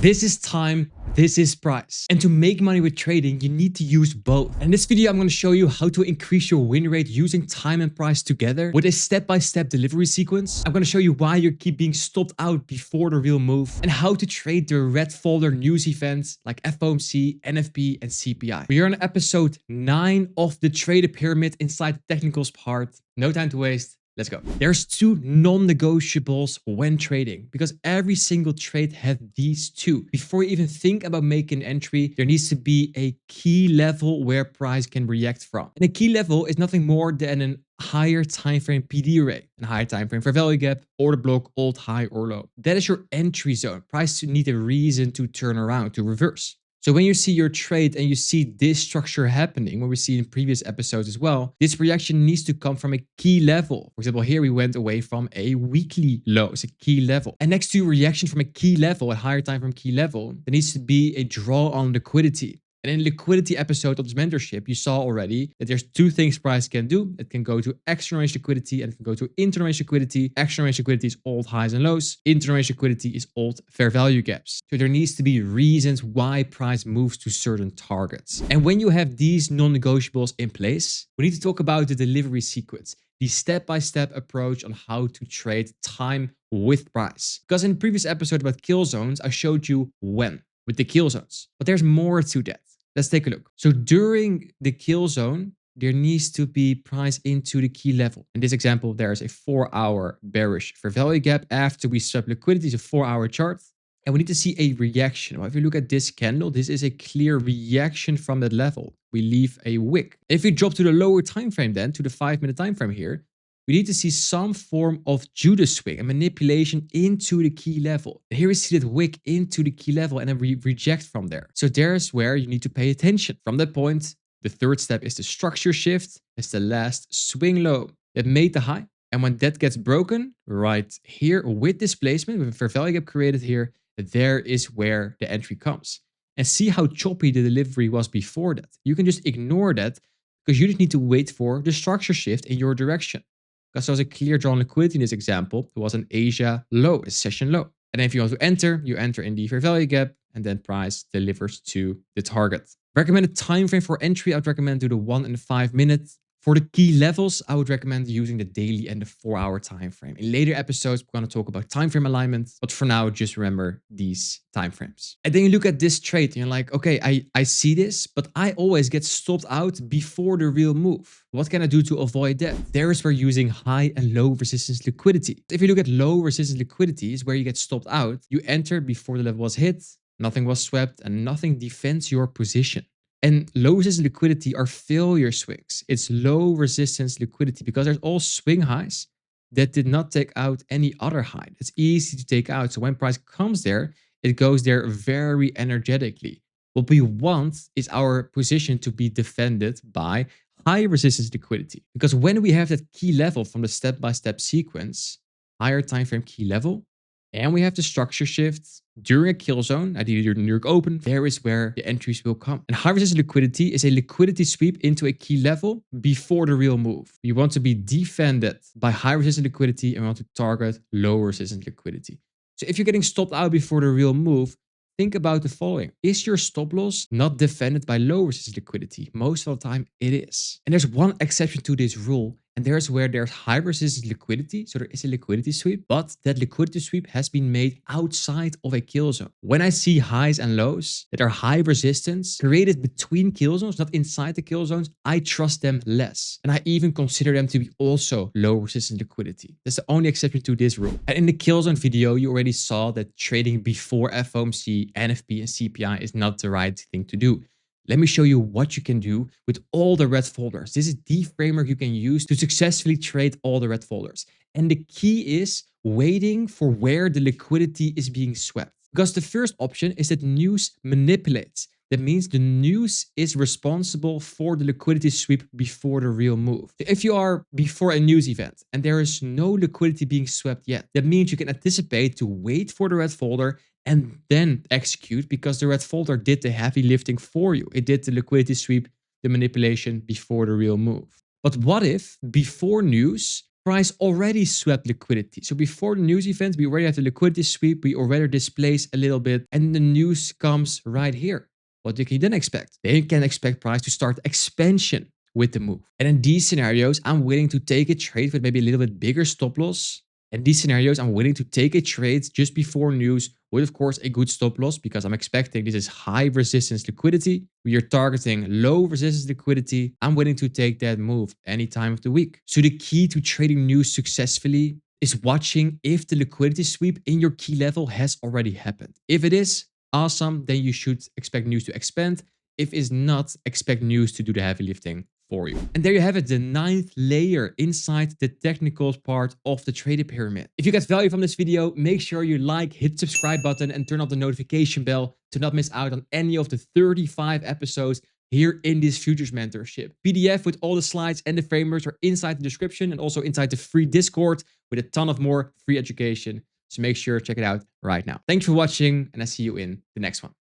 This is time, this is price. And to make money with trading, you need to use both. And in this video, I'm going to show you how to increase your win rate using time and price together with a step-by-step delivery sequence. I'm going to show you why you keep being stopped out before the real move and how to trade the red folder news events like FOMC, NFP, and CPI. We are on episode 9 of the trader pyramid inside the technicals part. No time to waste. Let's go. There's two non-negotiables when trading because every single trade has these two. Before you even think about making an entry, there needs to be a key level where price can react from. And a key level is nothing more than a higher time frame PD array, and higher time frame fair value gap, order block, alt high or low. That is your entry zone. Price need a reason to turn around, to reverse. So when you see your trade and you see this structure happening, what we see in previous episodes as well, this reaction needs to come from a key level. For example, here we went away from a weekly low. It's a key level. And next to reaction from a key level, a higher time from key level, there needs to be a draw on liquidity. And in the liquidity episode of this mentorship, you saw already that there's two things price can do. It can go to external range liquidity and it can go to internal range liquidity. External range liquidity is alt highs and lows. Internal range liquidity is alt fair value gaps. So there needs to be reasons why price moves to certain targets. And when you have these non-negotiables in place, we need to talk about the delivery sequence, the step-by-step approach on how to trade time with price. Because in the previous episode about Killzones, I showed you when with the Killzones, but there's more to that. Let's take a look. So during the kill zone, there needs to be price into the key level. In this example, there's a 4-hour bearish fair value gap after we swap liquidity. It's a 4-hour chart. And we need to see a reaction. Well, if you look at this candle, this is a clear reaction from that level. We leave a wick. If we drop to the lower time frame then, to the 5-minute time frame here, we need to see some form of Judas swing and manipulation into the key level. And here we see that wick into the key level and then we reject from there. So there's where you need to pay attention. From that point, the third step is the structure shift. It's the last swing low that made the high. And when that gets broken right here with displacement, with a fair value gap created here, there is where the entry comes. And see how choppy the delivery was before that. You can just ignore that because you just need to wait for the structure shift in your direction. Because there was a clear drawn liquidity in this example. It was an Asia low, a session low. And then if you want to enter, you enter in the fair value gap and then price delivers to the target. Recommended time frame for entry, I would recommend do the 1 and the 5 minutes. For the key levels, I would recommend using the daily and the 4-hour time frame. In later episodes, we're going to talk about time frame alignment, but for now, just remember these time frames. And then you look at this trade and you're like, okay, I see this, but I always get stopped out before the real move. What can I do to avoid that? There is where using high and low resistance liquidity. If you look at low resistance liquidity is where you get stopped out, you enter before the level was hit, nothing was swept, and nothing defends your position. And low resistance liquidity are failure swings. It's low resistance liquidity because there's all swing highs that did not take out any other high. It's easy to take out. So when price comes there, it goes there very energetically. What we want is our position to be defended by high resistance liquidity. Because when we have that key level from the step-by-step sequence, higher time frame key level, and we have the structure shift during a kill zone, ideally during the New York Open, there is where the entries will come. And high resistance liquidity is a liquidity sweep into a key level before the real move. We want to be defended by high resistance liquidity and we want to target low resistance liquidity. So if you're getting stopped out before the real move, think about the following. Is your stop loss not defended by low resistance liquidity? Most of the time it is. And there's one exception to this rule. And there's where there's high resistance liquidity. So there is a liquidity sweep, but that liquidity sweep has been made outside of a kill zone. When I see highs and lows that are high resistance created between kill zones, not inside the kill zones, I trust them less. And I even consider them to be also low resistance liquidity. That's the only exception to this rule. And in the kill zone video, you already saw that trading before FOMC, NFP, and CPI is not the right thing to do. Let me show you what you can do with all the red folders. This is the framework you can use to successfully trade all the red folders. And the key is waiting for where the liquidity is being swept. Because the first option is that news manipulates. That means the news is responsible for the liquidity sweep before the real move. If you are before a news event and there is no liquidity being swept yet, that means you can anticipate to wait for the red folder and then execute because the red folder did the heavy lifting for you. It did the liquidity sweep, the manipulation before the real move. But what if before news, price already swept liquidity. So before the news event, we already have the liquidity sweep. We already displace a little bit and the news comes right here. What they can then expect? They can expect price to start expansion with the move. And in these scenarios, I'm willing to take a trade with maybe a little bit bigger stop loss. In these scenarios, I'm willing to take a trade just before news with, of course, a good stop loss because I'm expecting this is high resistance liquidity. We are targeting low resistance liquidity. I'm willing to take that move any time of the week. So the key to trading news successfully is watching if the liquidity sweep in your key level has already happened. If it is, awesome, then you should expect news to expand. If it's not, expect news to do the heavy lifting for you. And there you have it, the 9th layer inside the technical part of the trader pyramid. If you got value from this video, make sure you like, hit the subscribe button and turn on the notification bell to not miss out on any of the 35 episodes here in this futures mentorship. PDF with all the slides and the frameworks are inside the description and also inside the free Discord with a ton of more free education. So make sure to check it out right now. Thanks for watching and I see you in the next one.